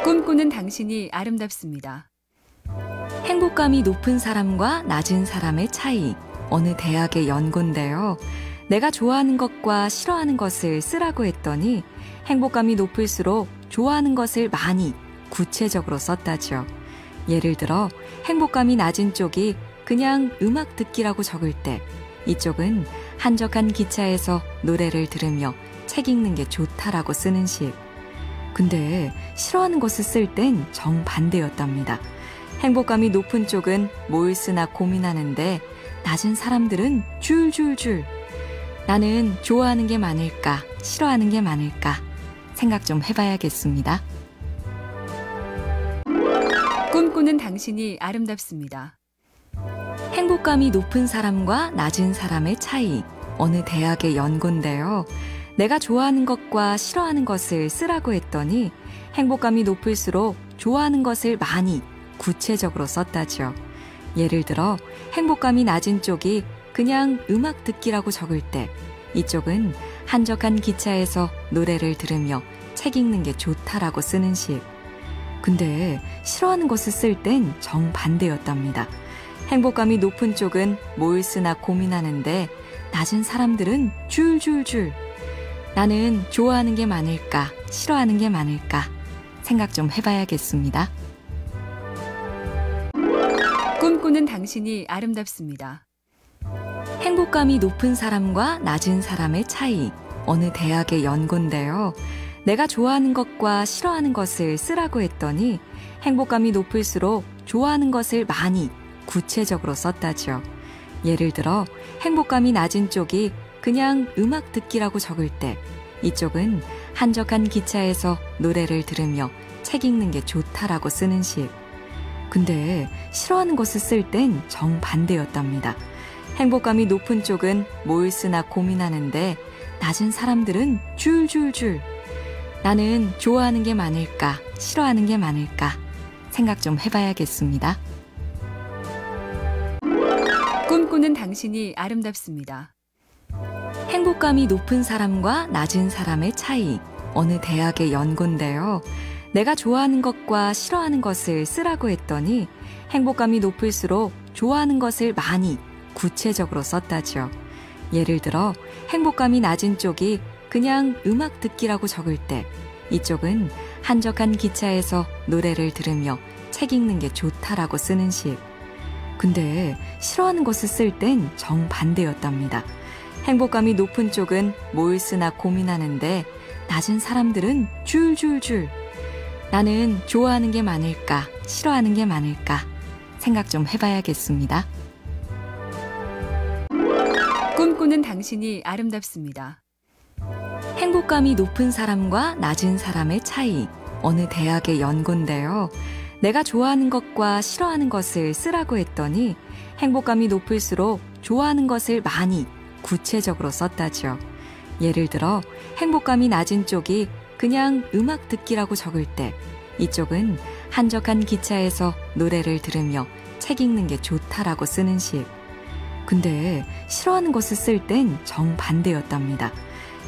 꿈꾸는 당신이 아름답습니다. 행복감이 높은 사람과 낮은 사람의 차이. 어느 대학의 연구인데요. 내가 좋아하는 것과 싫어하는 것을 쓰라고 했더니 행복감이 높을수록 좋아하는 것을 많이 구체적으로 썼다죠. 예를 들어 행복감이 낮은 쪽이 그냥 음악 듣기라고 적을 때, 이쪽은 한적한 기차에서 노래를 들으며 책 읽는 게 좋다라고 쓰는 식. 근데 싫어하는 것을 쓸 땐 정반대였답니다. 행복감이 높은 쪽은 뭘 쓰나 고민하는데 낮은 사람들은 줄줄줄. 나는 좋아하는 게 많을까, 싫어하는 게 많을까 생각 좀 해봐야겠습니다. 꿈꾸는 당신이 아름답습니다. 행복감이 높은 사람과 낮은 사람의 차이. 어느 대학의 연구인데요. 내가 좋아하는 것과 싫어하는 것을 쓰라고 했더니 행복감이 높을수록 좋아하는 것을 많이 구체적으로 썼다죠. 예를 들어 행복감이 낮은 쪽이 그냥 음악 듣기라고 적을 때, 이쪽은 한적한 기차에서 노래를 들으며 책 읽는 게 좋다라고 쓰는 식. 근데 싫어하는 것을 쓸 땐 정반대였답니다. 행복감이 높은 쪽은 뭘 쓰나 고민하는데 낮은 사람들은 줄줄줄. 나는 좋아하는 게 많을까, 싫어하는 게 많을까 생각 좀 해봐야겠습니다. 꿈꾸는 당신이 아름답습니다. 행복감이 높은 사람과 낮은 사람의 차이. 어느 대학의 연구인데요. 내가 좋아하는 것과 싫어하는 것을 쓰라고 했더니 행복감이 높을수록 좋아하는 것을 많이 구체적으로 썼다죠. 예를 들어 행복감이 낮은 쪽이 그냥 음악 듣기라고 적을 때, 이쪽은 한적한 기차에서 노래를 들으며 책 읽는 게 좋다라고 쓰는 식. 근데 싫어하는 것을 쓸 땐 정반대였답니다. 행복감이 높은 쪽은 뭘 쓰나 고민하는데 낮은 사람들은 줄줄줄. 나는 좋아하는 게 많을까, 싫어하는 게 많을까 생각 좀 해봐야겠습니다. 꿈꾸는 당신이 아름답습니다. 행복감이 높은 사람과 낮은 사람의 차이. 어느 대학의 연구인데요. 내가 좋아하는 것과 싫어하는 것을 쓰라고 했더니 행복감이 높을수록 좋아하는 것을 많이 구체적으로 썼다죠. 예를 들어 행복감이 낮은 쪽이 그냥 음악 듣기라고 적을 때, 이쪽은 한적한 기차에서 노래를 들으며 책 읽는 게 좋다라고 쓰는 식. 근데 싫어하는 것을 쓸 땐 정반대였답니다. 행복감이 높은 쪽은 뭘 쓰나 고민하는데 낮은 사람들은 줄줄줄. 나는 좋아하는 게 많을까, 싫어하는 게 많을까 생각 좀 해봐야겠습니다. 꿈꾸는 당신이 아름답습니다. 행복감이 높은 사람과 낮은 사람의 차이. 어느 대학의 연구인데요. 내가 좋아하는 것과 싫어하는 것을 쓰라고 했더니 행복감이 높을수록 좋아하는 것을 많이 구체적으로 썼다죠. 예를 들어 행복감이 낮은 쪽이 그냥 음악 듣기라고 적을 때, 이쪽은 한적한 기차에서 노래를 들으며 책 읽는 게 좋다라고 쓰는 식. 근데 싫어하는 것을 쓸 땐 정반대였답니다.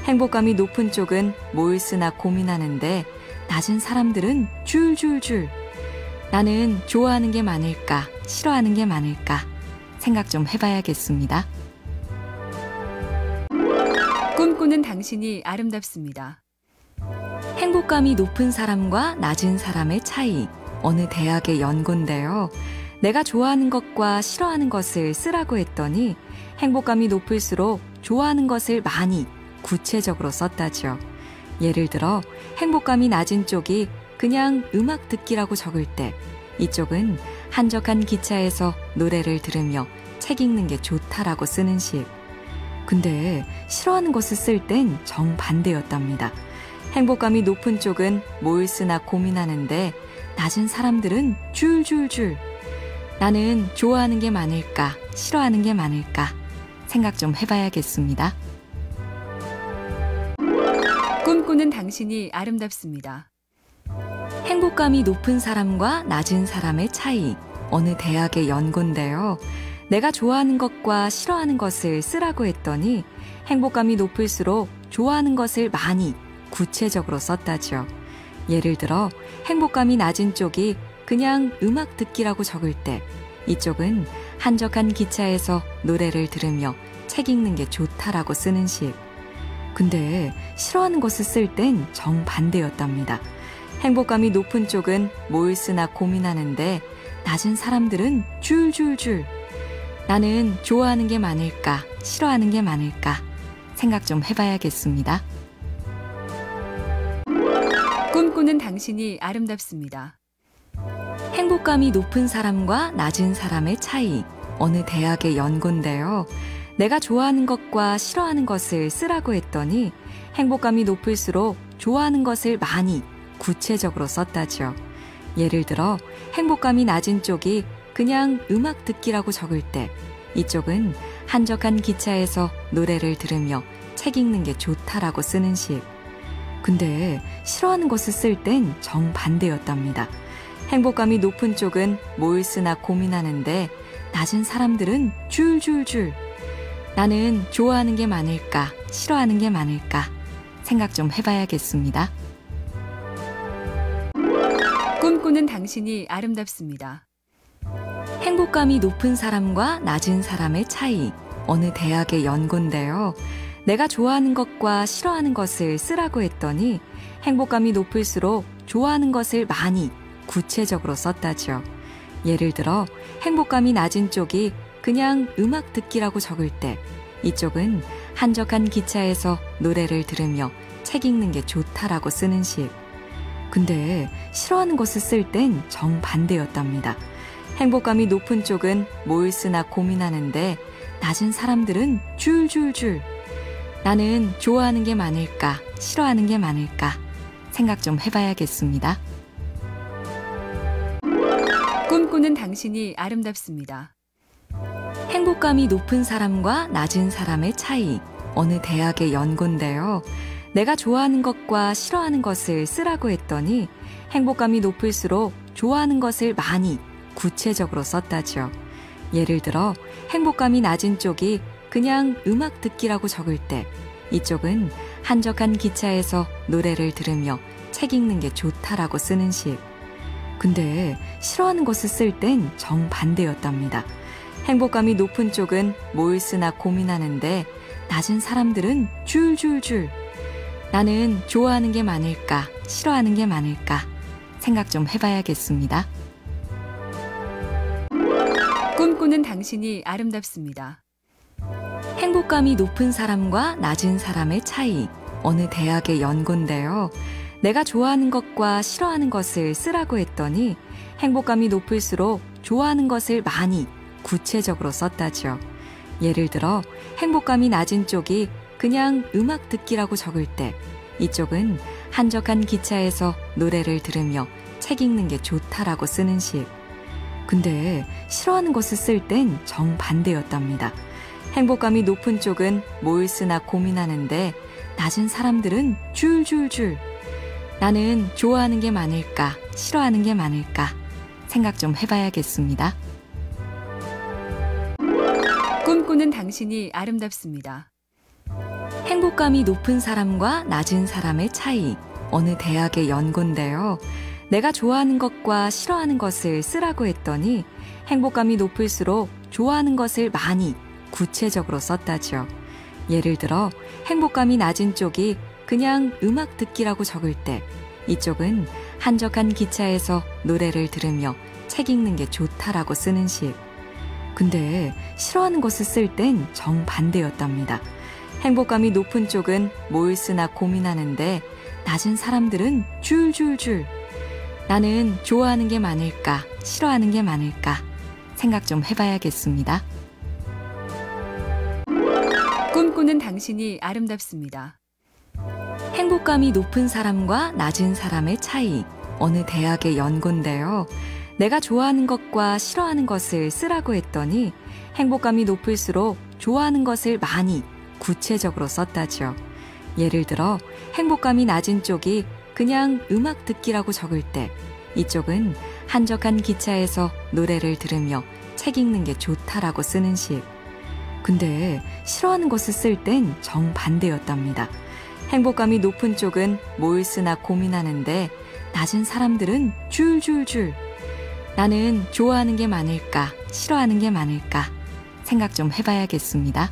행복감이 높은 쪽은 뭘 쓰나 고민하는데 낮은 사람들은 줄줄줄. 나는 좋아하는 게 많을까, 싫어하는 게 많을까 생각 좀 해봐야겠습니다. 꿈꾸는 당신이 아름답습니다. 행복감이 높은 사람과 낮은 사람의 차이. 어느 대학의 연구인데요. 내가 좋아하는 것과 싫어하는 것을 쓰라고 했더니 행복감이 높을수록 좋아하는 것을 많이 구체적으로 썼다죠. 예를 들어 행복감이 낮은 쪽이 그냥 음악 듣기라고 적을 때, 이쪽은 한적한 기차에서 노래를 들으며 책 읽는 게 좋다라고 쓰는 식. 근데 싫어하는 것을 쓸 땐 정반대였답니다. 행복감이 높은 쪽은 뭘 쓰나 고민하는데 낮은 사람들은 줄줄줄. 나는 좋아하는 게 많을까, 싫어하는 게 많을까 생각 좀 해봐야겠습니다. 꿈꾸는 당신이 아름답습니다. 행복감이 높은 사람과 낮은 사람의 차이. 어느 대학의 연구인데요. 내가 좋아하는 것과 싫어하는 것을 쓰라고 했더니 행복감이 높을수록 좋아하는 것을 많이 구체적으로 썼다죠. 예를 들어 행복감이 낮은 쪽이 그냥 음악 듣기라고 적을 때, 이쪽은 한적한 기차에서 노래를 들으며 책 읽는 게 좋다라고 쓰는 식. 근데 싫어하는 것을 쓸 땐 정반대였답니다. 행복감이 높은 쪽은 뭘 쓰나 고민하는데 낮은 사람들은 줄줄줄. 나는 좋아하는 게 많을까, 싫어하는 게 많을까 생각 좀 해봐야겠습니다. 꿈꾸는 당신이 아름답습니다. 행복감이 높은 사람과 낮은 사람의 차이. 어느 대학의 연구인데요. 내가 좋아하는 것과 싫어하는 것을 쓰라고 했더니 행복감이 높을수록 좋아하는 것을 많이 구체적으로 썼다죠. 예를 들어 행복감이 낮은 쪽이 그냥 음악 듣기라고 적을 때, 이쪽은 한적한 기차에서 노래를 들으며 책 읽는 게 좋다라고 쓰는 식. 근데 싫어하는 것을 쓸 땐 정반대였답니다. 행복감이 높은 쪽은 뭘 쓰나 고민하는데 낮은 사람들은 줄줄줄. 나는 좋아하는 게 많을까, 싫어하는 게 많을까 생각 좀 해봐야겠습니다. 꿈꾸는 당신이 아름답습니다. 행복감이 높은 사람과 낮은 사람의 차이. 어느 대학의 연구인데요. 내가 좋아하는 것과 싫어하는 것을 쓰라고 했더니 행복감이 높을수록 좋아하는 것을 많이 구체적으로 썼다죠. 예를 들어 행복감이 낮은 쪽이 그냥 음악 듣기라고 적을 때, 이쪽은 한적한 기차에서 노래를 들으며 책 읽는 게 좋다라고 쓰는 식. 근데 싫어하는 것을 쓸 땐 정반대였답니다. 행복감이 높은 쪽은 뭘 쓰나 고민하는데 낮은 사람들은 줄줄줄. 나는 좋아하는 게 많을까, 싫어하는 게 많을까 생각 좀 해봐야겠습니다. 꿈꾸는 당신이 아름답습니다. 행복감이 높은 사람과 낮은 사람의 차이. 어느 대학의 연구인데요. 내가 좋아하는 것과 싫어하는 것을 쓰라고 했더니 행복감이 높을수록 좋아하는 것을 많이 구체적으로 썼다죠. 예를 들어 행복감이 낮은 쪽이 그냥 음악 듣기라고 적을 때, 이쪽은 한적한 기차에서 노래를 들으며 책 읽는 게 좋다라고 쓰는 식. 근데 싫어하는 것을 쓸 땐 정반대였답니다. 행복감이 높은 쪽은 뭘 쓰나 고민하는데 낮은 사람들은 줄줄줄. 나는 좋아하는 게 많을까, 싫어하는 게 많을까 생각 좀 해봐야겠습니다. 꿈꾸는 당신이 아름답습니다. 행복감이 높은 사람과 낮은 사람의 차이. 어느 대학의 연구인데요. 내가 좋아하는 것과 싫어하는 것을 쓰라고 했더니 행복감이 높을수록 좋아하는 것을 많이 구체적으로 썼다죠. 예를 들어 행복감이 낮은 쪽이 그냥 음악 듣기라고 적을 때, 이쪽은 한적한 기차에서 노래를 들으며 책 읽는 게 좋다라고 쓰는 식. 근데 싫어하는 것을 쓸 땐 정반대였답니다. 행복감이 높은 쪽은 뭘 쓰나 고민하는데 낮은 사람들은 줄줄줄. 나는 좋아하는 게 많을까, 싫어하는 게 많을까 생각 좀 해봐야겠습니다. 꿈꾸는 당신이 아름답습니다. 행복감이 높은 사람과 낮은 사람의 차이. 어느 대학의 연구인데요. 내가 좋아하는 것과 싫어하는 것을 쓰라고 했더니 행복감이 높을수록 좋아하는 것을 많이 구체적으로 썼다죠. 예를 들어 행복감이 낮은 쪽이 그냥 음악 듣기라고 적을 때, 이쪽은 한적한 기차에서 노래를 들으며 책 읽는 게 좋다라고 쓰는 식. 근데 싫어하는 것을 쓸 땐 정반대였답니다. 행복감이 높은 쪽은 뭘 쓰나 고민하는데 낮은 사람들은 줄줄줄. 나는 좋아하는 게 많을까, 싫어하는 게 많을까 생각 좀 해봐야겠습니다. 꿈꾸는 당신이 아름답습니다. 행복감이 높은 사람과 낮은 사람의 차이. 어느 대학의 연구인데요. 내가 좋아하는 것과 싫어하는 것을 쓰라고 했더니 행복감이 높을수록 좋아하는 것을 많이 구체적으로 썼다죠. 예를 들어 행복감이 낮은 쪽이 그냥 음악 듣기라고 적을 때, 이쪽은 한적한 기차에서 노래를 들으며 책 읽는 게 좋다라고 쓰는 식. 근데 싫어하는 것을 쓸 땐 정반대였답니다. 행복감이 높은 쪽은 뭘 쓰나 고민하는데 낮은 사람들은 줄줄줄. 나는 좋아하는 게 많을까, 싫어하는 게 많을까 생각 좀 해봐야겠습니다.